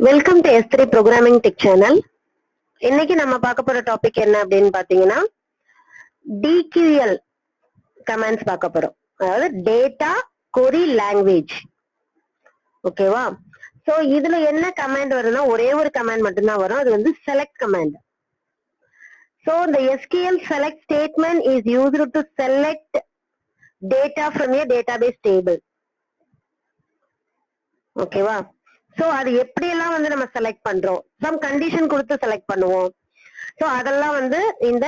Welcome to S3 programming tech channel. இன்னைக்கு நம்ம பார்க்க போற டாபிக் என்ன அப்படின்னு பாத்தீங்கன்னா DQL கமாண்ட்ஸ் பார்க்க போறோம். அதாவது டேட்டா கொரி லாங்குவேஜ். ஓகேவா? சோ இதுல என்ன கமாண்ட் வரும்னா ஒரே ஒரு கமாண்ட் மட்டும்தான் வரும். அது வந்து select command. So the SQL select statement is used to select data from a database table. ஓகேவா? சோ அது எப்படி எல்லாம் வந்து நம்ம செலக்ட் பண்றோம், சம் கண்டிஷன் கொடுத்து செலக்ட் பண்ணுவோம். சோ அதெல்லாம் வந்து இந்த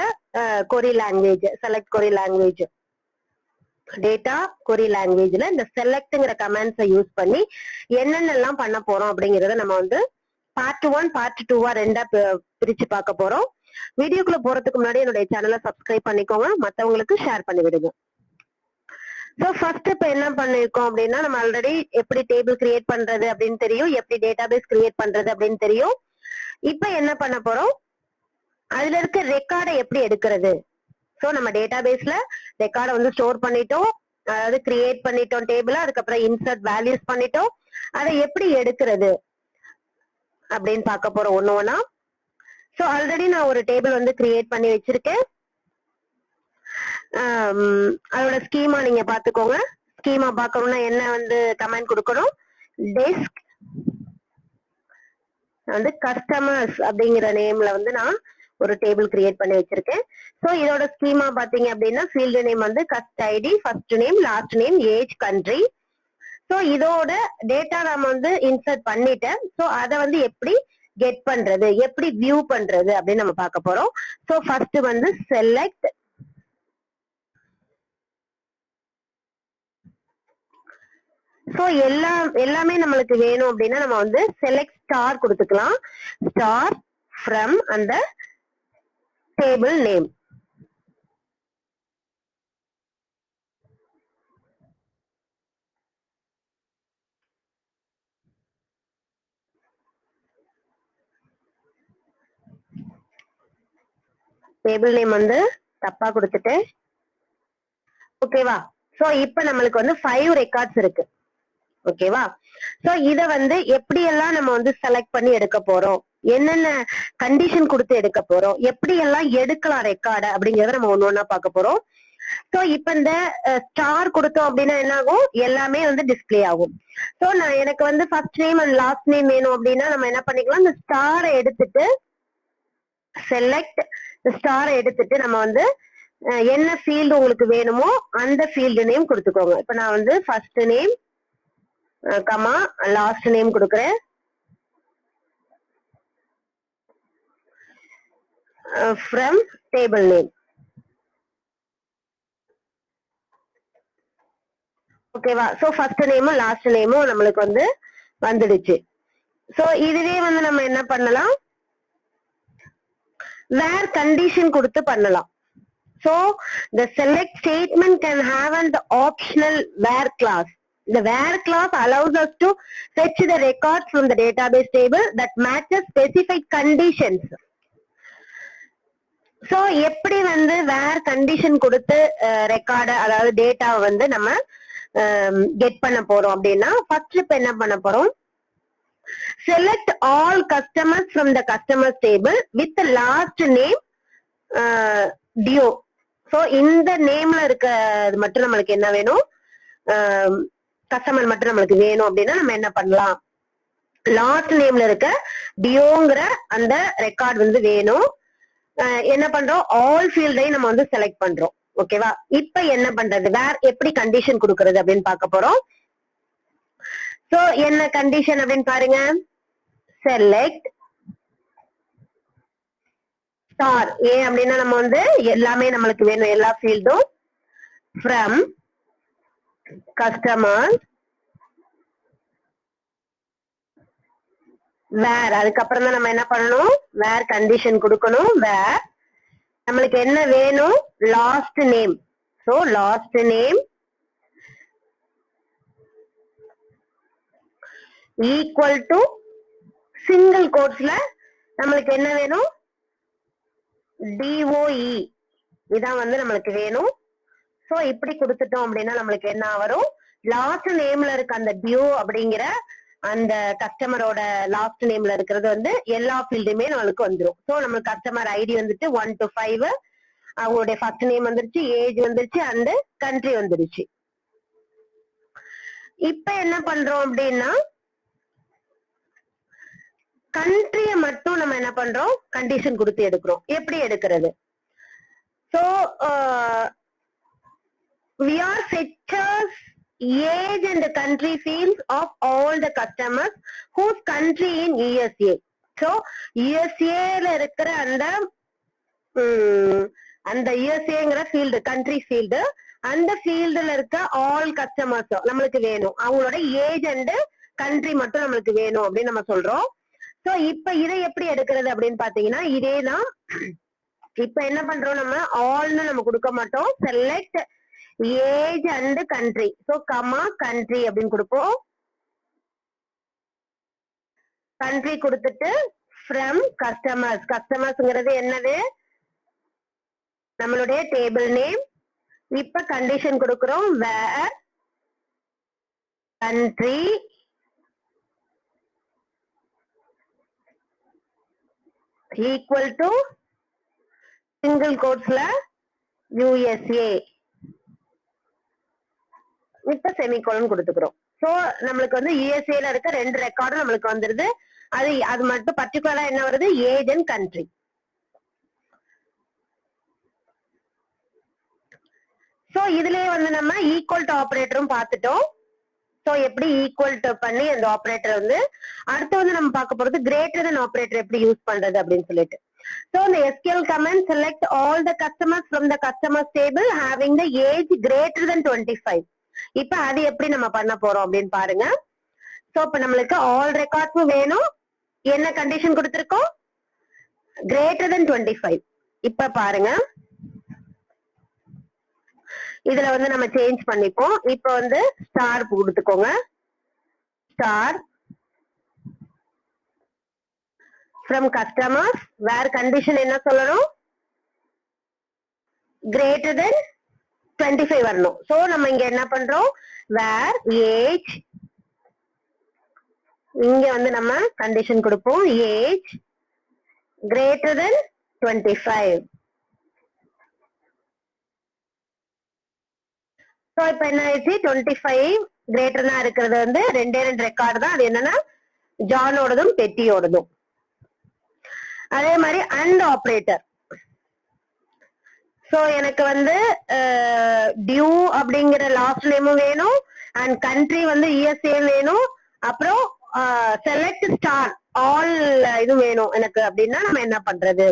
query language, select query language, data query லாங்குவேஜ்ல இந்த செலக்ட்ங்கிற கமாண்ட்ஸை யூஸ் பண்ணி என்னென்னலாம் பண்ண போறோம் அப்படிங்கறத நம்ம வந்து பார்ட் 1 பார்ட் 2வா ரெண்டா பிரிச்சு பார்க்க போறோம். வீடியோக்குள்ள போறதுக்கு முன்னாடி என்னுடைய சேனலை சப்ஸ்கிரைப் பண்ணிக்கோங்க, மத்தவங்களுக்கு ஷேர் பண்ணி விடுங்க. சோ ஃபர்ஸ்ட் இப்ப என்ன பண்ணிருக்கோம் அப்படின்னா, நம்ம ஆல்ரெடி எப்படி டேபிள் கிரியேட் பண்றது அப்படின்னு தெரியும், எப்படி டேட்டாபேஸ் கிரியேட் பண்றது அப்படின்னு தெரியும். இப்ப என்ன பண்ண போறோம், அதுல இருக்க ரெக்கார்டை எப்படி எடுக்கிறது. சோ நம்ம டேட்டாபேஸ்ல ரெக்கார்டை வந்து ஸ்டோர் பண்ணிட்டோம், அதாவது கிரியேட் பண்ணிட்டோம் டேபிள, அதுக்கப்புறம் இன்சர்ட் வேல்யூஸ் பண்ணிட்டோம், அதை எப்படி எடுக்கிறது அப்படின்னு பார்க்க போறோம் ஒண்ணு ஒண்ணா. சோ ஆல்ரெடி நான் ஒரு டேபிள் வந்து கிரியேட் பண்ணி வச்சிருக்கேன். அதோட ஸ்கீமா நீங்க பாத்துக்கோங்க. ஸ்கீமா பாக்கணும்னா என்ன வந்து கமெண்ட் கொடுக்கணும், டெஸ்க் வந்து கஸ்டமர்ஸ் அப்படிங்கிற நேம்ல வந்து நான் ஒரு டேபிள் கிரியேட் பண்ணி வச்சிருக்கேன். சோ இதோட ஸ்கீமா பாத்தீங்க அப்படின்னா ஃபீல்டு நேம் வந்து cust ID, first name, last name, age, country. So இதோட டேட்டா நம்ம வந்து இன்சர்ட் பண்ணிட்டேன். சோ அதை வந்து எப்படி கெட் பண்றது, எப்படி வியூ பண்றது அப்படின்னு நம்ம பார்க்க போறோம். சோ ஃபர்ஸ்ட் வந்து செலக்ட் சோ எல்லாமே நம்மளுக்கு வேணும் அப்படின்னா நம்ம வந்து செலக்ட் ஸ்டார் கொடுத்துக்கலாம். ஸ்டார் ஃப்ரம் அந்த டேபிள் நேம். டேபிள் நேம் வந்து தப்பா கொடுத்துட்டு, ஓகேவா? சோ இப்ப நம்மளுக்கு வந்து 5 ரெக்கார்ட்ஸ் இருக்கு. ஓகேவா? சோ இத வந்து எப்படி எல்லாம் நம்ம வந்து செலக்ட் பண்ணி எடுக்க போறோம், என்னென்ன கண்டிஷன் கொடுத்து எடுக்க போறோம், எப்படி எல்லாம் எடுக்கலாம் ரெக்கார்டு அப்படிங்கறத நம்ம ஒண்ணு ஒண்ணா பார்க்க போறோம். சோ இப்ப இந்த ஸ்டார் கொடுத்தோம் அப்படின்னா என்ன ஆகும், எல்லாமே வந்து டிஸ்பிளே ஆகும். சோ நான் எனக்கு வந்து first name and last name வேணும் அப்படின்னா நம்ம என்ன பண்ணிக்கலாம், இந்த ஸ்டாரை எடுத்துட்டு செலக்ட் ஸ்டாரை எடுத்துட்டு நம்ம வந்து என்ன ஃபீல்டு உங்களுக்கு வேணுமோ அந்த ஃபீல்டு நேம் கொடுத்துக்கோங்க. இப்ப நான் வந்து first name comma last name கொடுக்குறேன். From table name. ஓகேவா? சோ ஃபர்ஸ்ட் நேமும் லாஸ்ட் நேமும் நம்மளுக்கு வந்து வந்துடுச்சு. சோ இதுவே வந்து நம்ம என்ன பண்ணலாம், வேர் கண்டிஷன் கொடுத்து பண்ணலாம். So the select statement can have an optional where clause. The where clause allows us to fetch the records from the database table that matches specific conditions. So எப்படி வந்து வேர் கண்டிஷன் கொடுத்து ரெக்கார்டு, அதாவது டேட்டாவை வந்து நம்ம get பண்ண போறோம் அப்படின்னா, ஃபர்ஸ்ட் இப்ப என்ன பண்ண போறோம், select all customers from the customers table with the last name dio. So இந்த நேம்ல இருக்கிறது மட்டும் நம்மளுக்கு என்ன வேணும், கஸ்டமர் மட்டும் நம்மளுக்கு வேணும் அப்படின்னா நம்ம என்ன பண்ணலாம், லாஸ்ட் நேம்ல இருக்க டியோங்கிற அந்த ரெக்கார்ட் வந்து வேணும். என்ன பண்றோம், ஆல் ஃபீல்டையும் நம்ம வந்து செலக்ட் பண்றோம். ஓகேவா? இப்ப என்ன பண்றது, வேர் எப்படி கண்டிஷன் கொடுக்கறது அப்படின்னு பார்க்க போறோம். சோ என்ன கண்டிஷன் அப்படின்னு பாருங்க, செலக்ட் ஸ்டார் ஏ அப்படின்னா நம்ம வந்து எல்லாமே நம்மளுக்கு வேணும், எல்லா ஃபீல்டும், ஃப்ரம் கஸ்டமர் வேர், அதுக்கப்புறம் தான் நம்ம என்ன பண்ணணும், வேர் கண்டிஷன் கொடுக்கணும். வேர் நம்மளுக்கு என்ன வேணும், last name. So last name equal to single கோட்ஸ்ல நம்மளுக்கு என்ன வேணும், DOE, இதான் வந்து நம்மளுக்கு வேணும். சோ இப்படி கொடுத்துட்டோம் அப்படின்னா நம்மளுக்கு என்ன வரும், லாஸ்ட் நேம்ல இருக்க அந்த டியோ அப்படிங்கிற அந்த கஸ்டமரோட லாஸ்ட் நேம்ல இருக்கிறது வந்து எல்லா ஃபீல்டுமே நம்மளுக்கு வந்துரும். சோ நம்ம கஸ்டமர் ஐடி வந்துட்டு 1 to 5, அவங்களுடைய ஃபர்ஸ்ட் நேம் வந்துருச்சு, ஏஜ் வந்துருச்சு, அண்ட் கண்ட்ரி வந்துருச்சு. இப்ப என்ன பண்றோம் அப்படின்னா கண்ட்ரிய மட்டும் நம்ம என்ன பண்றோம், கண்டிஷன் கொடுத்து எடுக்கிறோம். எப்படி எடுக்கிறது? So we are fetchers age and country fields of all the customers whose country in USA. So USA ல இருக்கிற அந்த USAங்கிற ஃபீல்டு, கண்ட்ரி ஃபீல்டு, அந்த ஃபீல்டுல இருக்க ஆல் கஸ்டமர்ஸ் நம்மளுக்கு வேணும். அவங்களோட ஏஜ் அண்ட் கண்ட்ரி மட்டும் நம்மளுக்கு வேணும் அப்படின்னு நம்ம சொல்றோம். சோ இப்ப இதை எப்படி எடுக்கிறது அப்படின்னு பாத்தீங்கன்னா இதேதான். இப்ப என்ன பண்றோம், நம்ம ஆல்னு நம்ம கொடுக்க மாட்டோம், select age and country. So comma country அப்படின்னு கொடுப்போம். கண்ட்ரி கொடுத்துட்டு ஃப்ரம் கஸ்டமர்ஸ், கஸ்டமர்ஸ்ங்கிறது என்னது, நம்மளுடைய டேபிள் நேம். இப்ப கண்டிஷன் கொடுக்கிறோம், where country equal to single கோட்ஸ்ல USA. இப்ப செமிகோலன் கொடுத்துக்கிறோம். சோ நம்மளுக்கு வந்து யூஎஸ்ஏல இருக்க 2 ரெக்கார்டும் நம்மளுக்கு வந்துருது. அது மட்டும் பர்டிகுலரா என்ன வருது, ஏஜ் அண்ட் கண்ட்ரி. சோ இதுலயே வந்து நம்ம ஈக்குவல் டு ஆபரேட்டரும் பார்த்துட்டோம். சோ எப்படி ஈக்குவல் டு பண்ணி அந்த ஆபரேட்டர் வந்து அடுத்து வந்து நம்ம பார்க்க போறது கிரேட்டர் தென் ஆபரேட்டர் எப்படி யூஸ் பண்றது அப்படின்னு சொல்லிட்டு. So the SQL command select all the customers from the customers table having the age greater than 25. இப்ப அது எப்படி நம்ம பண்ண போறோம் அப்படின்னு பாருங்க. சோ இப்ப நம்மளுக்கு ஆல் ரெக்கார்ட்ஸும் வேணும். என்ன கண்டிஷன் கொடுத்திருக்கோம், greater than 25. இப்ப பாருங்க, இதுல வந்து நம்ம சேஞ்ச் பண்ணிப்போம். இப்ப வந்து ஸ்டார் கொடுத்துக்கோங்க. Star from customers where condition என்ன சொல்லணும், greater than 25 வரணும். சோ நம்ம இங்க என்ன பண்றோம், where age, இங்க வந்து நம்ம கண்டிஷன் கொடுப்போம், age greater than 25. சோ இப்ப என்ன ஆயிடுச்சு, 25 கிரேட்டர்னா இருக்கிறது வந்து 2 ரெக்கார்டு தான். அது என்னன்னா ஜானோடதும் பெட்டியோடதும். அதே மாதிரி அண்ட் ஆபரேட்டர். சோ எனக்கு வந்து டியூ அப்படிங்கிற லாஸ்ட் நேமும் வேணும், அண்ட் கண்ட்ரி வந்து USA வேணும், அப்புறம் செலக்ட் ஸ்டார் ஆல் இது வேணும் எனக்கு அப்படின்னா நம்ம என்ன பண்றது.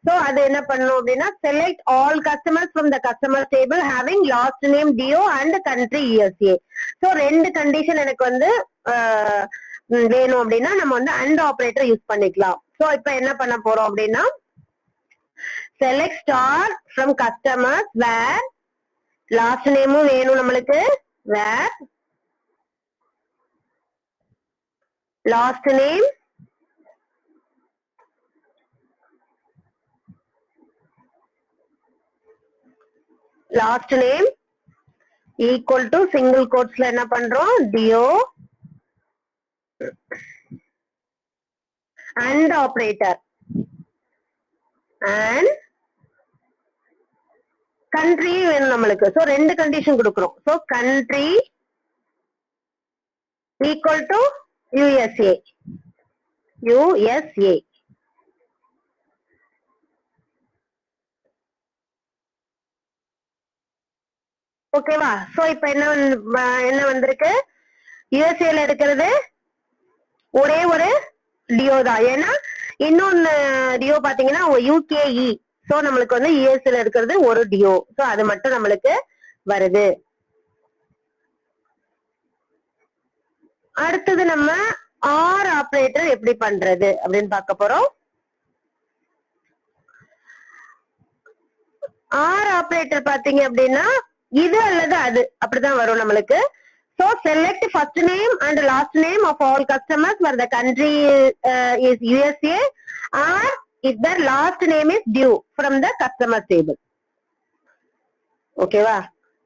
சோ அது என்ன பண்ணணும் அப்படின்னா select all customers from the customer table having last name Doe and country USA. So 2 condition எனக்கு வந்து வேணும் அப்படின்னா நம்ம வந்து அண்ட் ஆபரேட்டர் யூஸ் பண்ணிக்கலாம். சோ இப்ப என்ன பண்ண போறோம் அப்படின்னா select star from customers where last name வேணும் நம்மளுக்கு, where last name equal to single quotesல என்ன பண்றோம், dio and operator and country வேணும் நம்மளுக்கு. சோ 2 கண்டிஷன் கொடுக்கிறோம். So country equal to USA. ஓகேவா. சோ இப்ப என்ன வந்திருக்கு, யூஎஸ்ஏல இருக்கிறது ஒரே ஒரு டியோ தான். ஏன்னா இன்னொன்னு டியோ பாத்தீங்கன்னா UKE. சோ நம்மளுக்கு வந்து யூஎஸ்ஏல இருக்கிறது ஒரு டியோ. சோ அது மட்டும் நம்மளுக்கு வருது. அடுத்தது நம்ம ஆர் ஆபரேட்டர் எப்படி பண்றது அப்படின்னு பார்க்க போறோம். ஆர் ஆபரேட்டர் பாத்தீங்க அப்படின்னா இது அல்லது அது அப்படிதான் வரும் நம்மளுக்கு. So select first name and last name of all customers where the country is USA or if their last name is due from the customer table. ஓகேவா.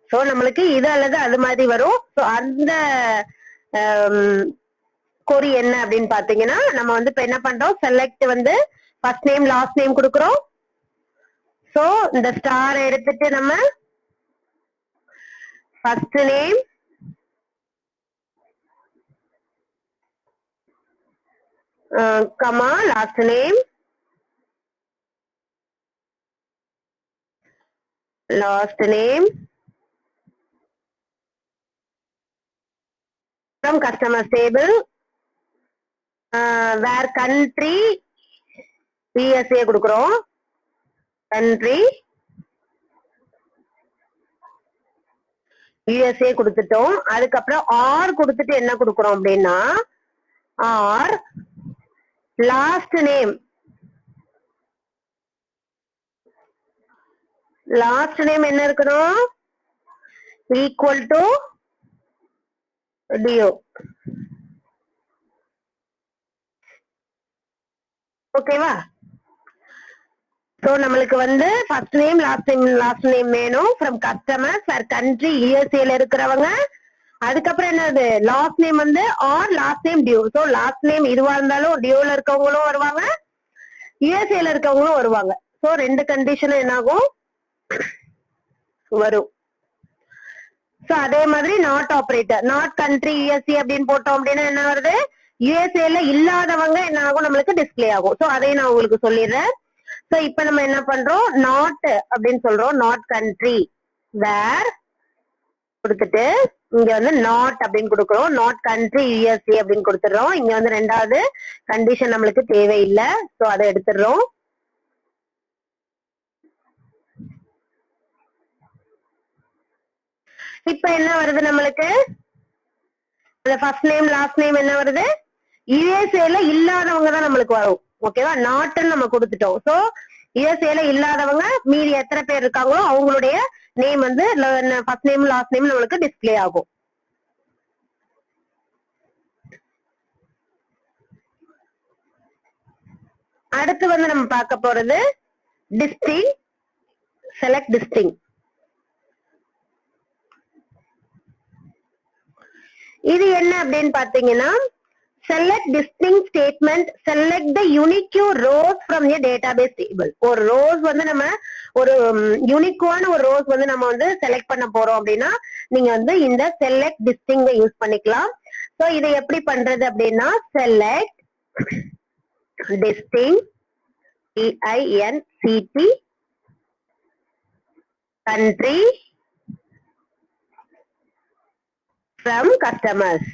சோ நம்மளுக்கு இது அல்லது அது மாதிரி வரும். சோ அந்த கொரி என்ன அப்படின்னு பாத்தீங்கன்னா நம்ம வந்து இப்ப என்ன பண்றோம், செலக்ட் வந்து ஃபர்ஸ்ட் நேம் லாஸ்ட் நேம் கொடுக்குறோம். சோ இந்த ஸ்டார் எடுத்துட்டு நம்ம first name comma last name from customers table where country USA கொடுக்கிறோம். country USA கொடுத்துட்டோம். அதுக்கப்புறம் ஆர் கொடுத்துட்டு என்ன கொடுக்கிறோம் அப்படின்னா ஆர் லாஸ்ட் நேம் என்ன இருக்கணும், ஈக்குவல் டு டிஓ. ஓகேவா? சோ நம்மளுக்கு வந்து ஃபர்ஸ்ட் நேம் லாஸ்ட் நேம் வேணும் ஃப்ரம் கஸ்டமர்ஸ் வேர் கண்ட்ரி யூஎஸ்ஏல இருக்கிறவங்க. அதுக்கப்புறம் என்னது, லாஸ்ட் நேம் வந்து or last name Doe. So last name இதுவா இருந்தாலும் டியூல இருக்கவங்களும் வருவாங்க, யூஎஸ்ஏல இருக்கவங்களும் வருவாங்க. சோ ரெண்டு கண்டிஷனும் என்ன ஆகும், வரும். சோ அதே மாதிரி not operator, not country USA அப்படின்னு போட்டோம் அப்படின்னா என்ன வருது, யூஎஸ்ஏல இல்லாதவங்க என்ன ஆகும், நம்மளுக்கு டிஸ்பிளே ஆகும். சோ அதையும் நான் உங்களுக்கு சொல்லிடுறேன். சோ இப்ப நம்ம என்ன பண்றோம், நாட் அப்படின்னு சொல்றோம், நாட் கண்ட்ரி வேர் கொடுத்துட்டு இங்க வந்து நாட் அப்படின்னு கொடுக்குறோம், நாட் கண்ட்ரி யூஎஸ்ஏ அப்படின்னு கொடுத்துடுறோம். இங்க வந்து ரெண்டாவது கண்டிஷன் நம்மளுக்கு தேவையில்லை, சோ அதை எடுத்துடுறோம். இப்ப என்ன வருது நம்மளுக்கு, ஃபர்ஸ்ட் நேம் லாஸ்ட் நேம் என்ன வருது, யூஎஸ்ஏல இல்லாதவங்க தான் நம்மளுக்கு வரும். ஓகேவா? நாட்னு நம்ம கொடுத்துட்டோம். சோ யூஎஸ்ஏல இல்லாதவங்க மீதி எத்தனை பேர் இருக்காங்களோ அவங்களுடைய நேம் வந்து ஃபர்ஸ்ட் நேம் லாஸ்ட் நேம் நம்மளுக்கு டிஸ்பிளே ஆகும். அடுத்து வந்து நம்ம பார்க்க போறது டிஸ்டிங், செலக்ட் டிஸ்டிங். இது என்ன அப்படின்னு பாத்தீங்கன்னா, select distinct statement, select the unique rows from a database table. ஒரு ரோஸ் வந்து நம்ம ஒரு யூனிக்கான ஒரு ரோஸ் வந்து நம்ம வந்து செலக்ட் பண்ண போறோம் அப்படின்னா நீங்க வந்து இந்த select distinct யூஸ் பண்ணிக்கலாம். சோ இதை எப்படி பண்றது அப்படின்னா, select distinct DINCT country from customers.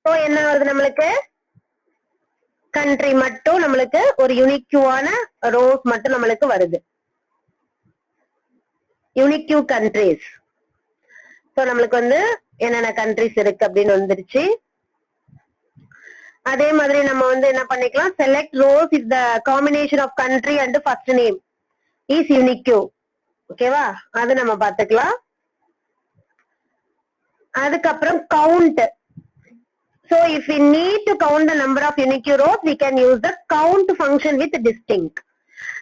So என்ன வருது நம்மளுக்கு, கண்ட்ரி மட்டும் நம்மளுக்கு ஒரு யூனிக்கான ரோஸ் மட்டும் நம்மளுக்கு வருது, யூனிக் கண்ட்ரிஸ். சோ நம்மளுக்கு வந்து என்னென்ன கண்ட்ரிஸ் இருக்கு அப்படின்னு வந்துருச்சு. அதே மாதிரி நம்ம வந்து என்ன பண்ணிக்கலாம், select rows is the combination of country and first name is unique. ஓகேவா? அது நம்ம பாத்துக்கலாம். அதுக்கப்புறம் count. So if we need to count the number of unique rows, we can use the count function with distinct.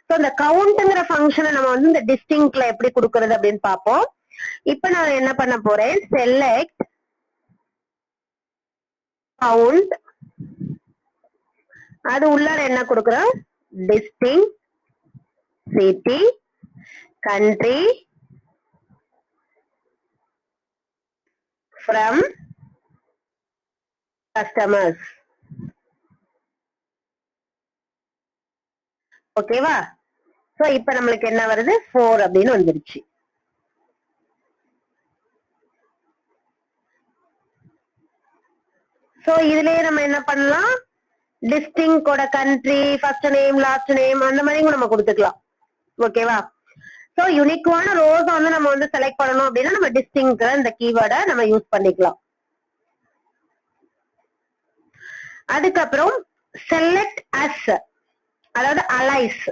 So இந்த கவுண்ட்ங்கிற ஃபங்க்ஷனை நம்ம வந்து இந்த டிஸ்டிங்க்ல எப்படி கொடுக்கறது அப்படின்னு பார்ப்போம். இப்ப நான் என்ன பண்ண போறேன், செலக்ட் கவுண்ட், அது உள்ளார என்ன கொடுக்குறோம், டிஸ்டிங் சிட்டி கண்ட்ரி ஃப்ரம் கஸ்டமர்ஸ். ஓகேவா? சோ இப்ப நம்மளுக்கு என்ன வருது, 4 அப்படின்னு வந்துருச்சு. சோ இதுலயே நம்ம என்ன பண்ணலாம், டிஸ்டிங்கோட country first name last name அந்த மாதிரி நம்ம கொடுத்துக்கலாம். ஓகேவா? சோ யூனிக்கான ரோஸ் வந்து நம்ம வந்து செலக்ட் பண்ணணும் அப்படின்னா நம்ம டிஸ்டிங் இந்த கீவேர்டை நம்ம யூஸ் பண்ணிக்கலாம். அதுக்கப்புறம் செலக்ட் அஸ், அதாவது Alice.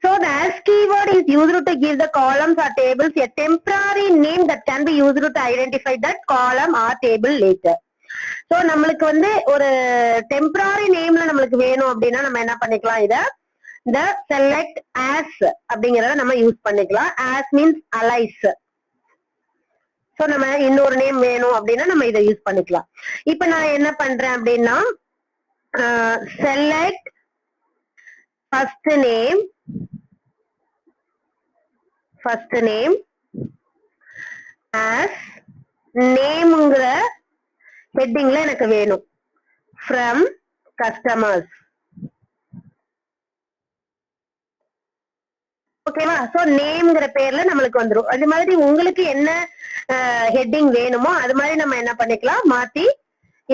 So the as keyword is used to give the columns or tables a temporary name that can be used to identify that column or table later. So நம்மளுக்கு வந்து ஒரு temporary நேம்ல நம்மளுக்கு வேணும் அப்படின்னா நம்ம என்ன பண்ணிக்கலாம், இத the select as அப்படிங்கறத நம்ம யூஸ் பண்ணிக்கலாம். as means allies. சோ நம்ம இன்னொரு நேம் வேணும் அப்படின்னா நம்ம இதை யூஸ் பண்ணிக்கலாம். இப்ப நான் என்ன பண்றேன் அப்படின்னா select first name as நேம்ங்கிற ஹெட்டிங்ல எனக்கு வேணும் from customers. ஓகேவா? சோ நேம்ங்கிற பேர்ல நம்மளுக்கு வந்துரும். அது மாதிரி உங்களுக்கு என்ன ஹெட்டிங் வேணுமோ அது மாதிரி நம்ம என்ன பண்ணிக்கலாம், மாத்தி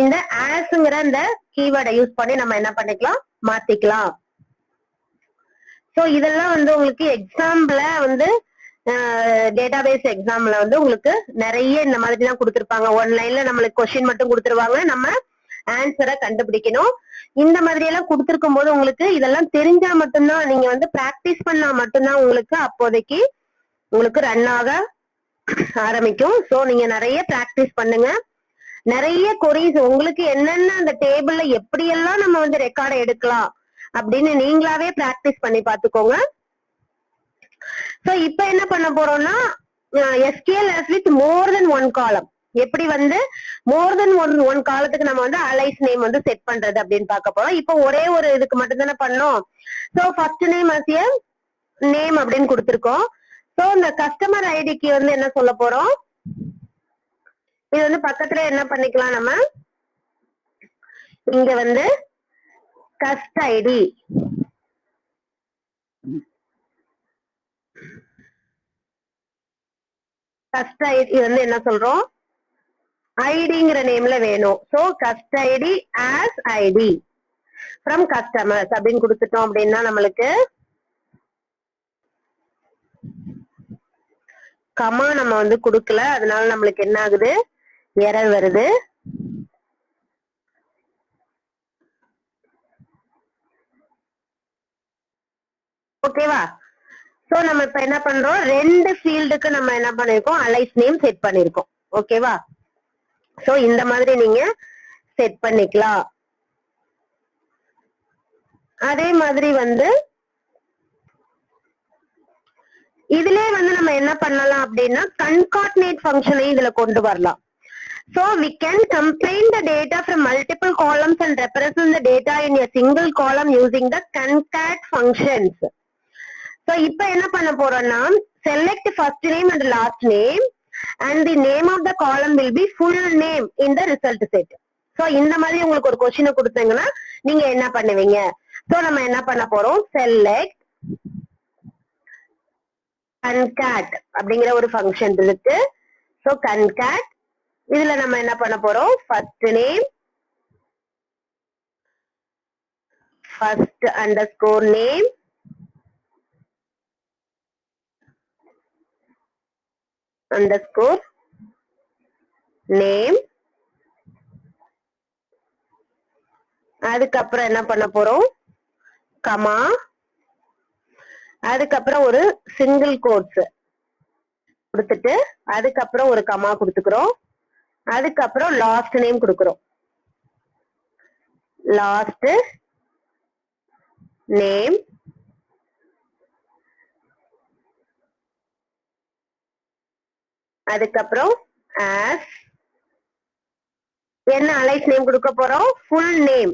இந்த ஆஸ்ங்கிற இந்த கீவேர்டை யூஸ் பண்ணி நம்ம என்ன பண்ணிக்கலாம், மாத்திக்கலாம். சோ இதெல்லாம் வந்து உங்களுக்கு எக்ஸாம்ல வந்து டேட்டாபேஸ் எக்ஸாம்ல வந்து உங்களுக்கு நிறைய இந்த மாதிரி தான் கொடுத்திருப்பாங்க. ஒன் லைன்ல நம்மளுக்கு கொஸ்டின் மட்டும் கொடுத்துருவாங்க, நம்ம ஆன்சரை கண்டுபிடிக்கணும். இந்த மாதிரி எல்லாம் கொடுத்திருக்கும் போது உங்களுக்கு இதெல்லாம் தெரிஞ்சா மட்டும்தான், நீங்க வந்து பிராக்டிஸ் பண்ணா மட்டும்தான் உங்களுக்கு அப்போதைக்கு உங்களுக்கு ரன் ஆக ஆரம்பிக்கும். சோ நீங்க நிறைய பிராக்டிஸ் பண்ணுங்க. நிறைய கொரீஸ் உங்களுக்கு என்னென்ன அந்த டேபிள்ல எப்படியெல்லாம் நம்ம வந்து ரெக்கார்டை எடுக்கலாம் அப்படின்னு நீங்களாவே பிராக்டிஸ் பண்ணி பாத்துக்கோங்க. சோ இப்ப என்ன பண்ண போறோம்னா SQL as with more than one column. எப்படி வந்து மோர் தென் ஒன் காலத்துக்கு நம்ம வந்து அலைஸ் நேம் வந்து செட் பண்றது அப்படின்னு பார்க்க போறோம். இப்போ ஒரே ஒரு இதுக்கு மட்டும் தானே பண்ணோம். So first name as a name அப்படின்னு கொடுத்திருக்கோம். சோ இந்த கஸ்டமர் ஐடிக்கு வந்து என்ன சொல்ல போறோம், இது வந்து பக்கத்துல என்ன பண்ணிக்கலாம், நம்ம இங்க வந்து கஸ்ட் ஐடி வந்து என்ன சொல்றோம், ஐடிங்கிற நேம்ல வேணும். So cust ID as ID from customers அப்படின்னு கொடுத்துட்டோம் அப்படின்னா நம்மளுக்கு கமா நம்ம வந்து கொடுக்கல, அதனால நம்மளுக்கு என்ன ஆகுது, எரர் வருது. ஓகேவா? சோ நம்ம இப்ப என்ன பண்றோம், ரெண்டு ஃபீல்டுக்கு நம்ம என்ன பண்ணிருக்கோம், அலைஸ் நேம் செட் பண்ணிருக்கோம். ஓகேவா? சோ இந்த மாதிரி நீங்க செட் பண்ணிக்கலாம். அதே மாதிரி வந்து இதுல வந்து நம்ம என்ன பண்ணலாம் அப்படின்னா concatenate ஃபங்க்ஷனை இதுல கொண்டு வரலாம். So we can combine the data from multiple columns and represent the data in a single column using the concat functions. So இப்ப என்ன பண்ண போறோம்னா select first name and last name and the name of the column will be full name in the result set. So இந்த மாதிரி உங்களுக்கு ஒரு கொஸ்டினை கொடுத்தீங்கன்னா நீங்க என்ன பண்ணுவீங்க, சோ நம்ம என்ன பண்ண போறோம், select concat அப்படிங்கிற ஒரு ஃபங்க்ஷன் இருக்கு. சோ concat இதுல நம்ம என்ன பண்ண போறோம், first name first underscore name underscore name, அதுக்கப்புறம் என்ன பண்ண போறோம், கமா, அதுக்கப்புறம் ஒரு சிங்கிள் கோட்ஸ் கொடுத்துட்டு அதுக்கப்புறம் ஒரு கமா கொடுத்துக்கிறோம், அதுக்கப்புறம் லாஸ்ட் நேம் கொடுக்கிறோம், லாஸ்ட் நேம், அதுக்கப்புறம் as என்ன அலைஸ் நேம் கொடுக்க போறோம், full name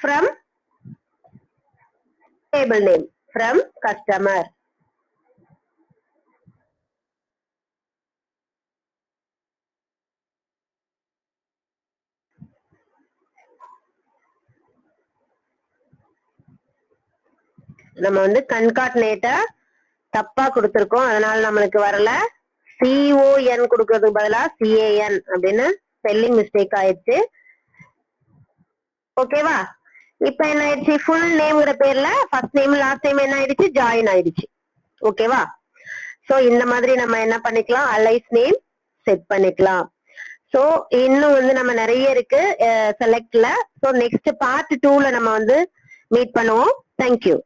from table name from customer. நம்ம வந்து concatenate தப்பா கொடுத்திருக்கோம், அதனால நம்மளுக்கு வரல. CON கொடுக்கறதுக்கு பதிலா CAN அப்படின்னு ஸ்பெல்லிங் மிஸ்டேக் ஆயிடுச்சு. ஓகேவா? இப்ப என்ன ஆயிடுச்சு, ஃபுல் நேம்ங்கிற பேர்ல ஃபர்ஸ்ட் நேம் லாஸ்ட் நேம் என்ன ஆயிடுச்சு, ஜாயின் ஆயிடுச்சு. ஓகேவா? சோ இந்த மாதிரி நம்ம என்ன பண்ணிக்கலாம், அலைஸ் நேம் செட் பண்ணிக்கலாம். சோ இன்னும் வந்து நம்ம நிறைய இருக்கு செலக்ட்ல. சோ நெக்ஸ்ட் பார்ட் 2ல நம்ம வந்து மீட் பண்ணுவோம். தேங்க்யூ.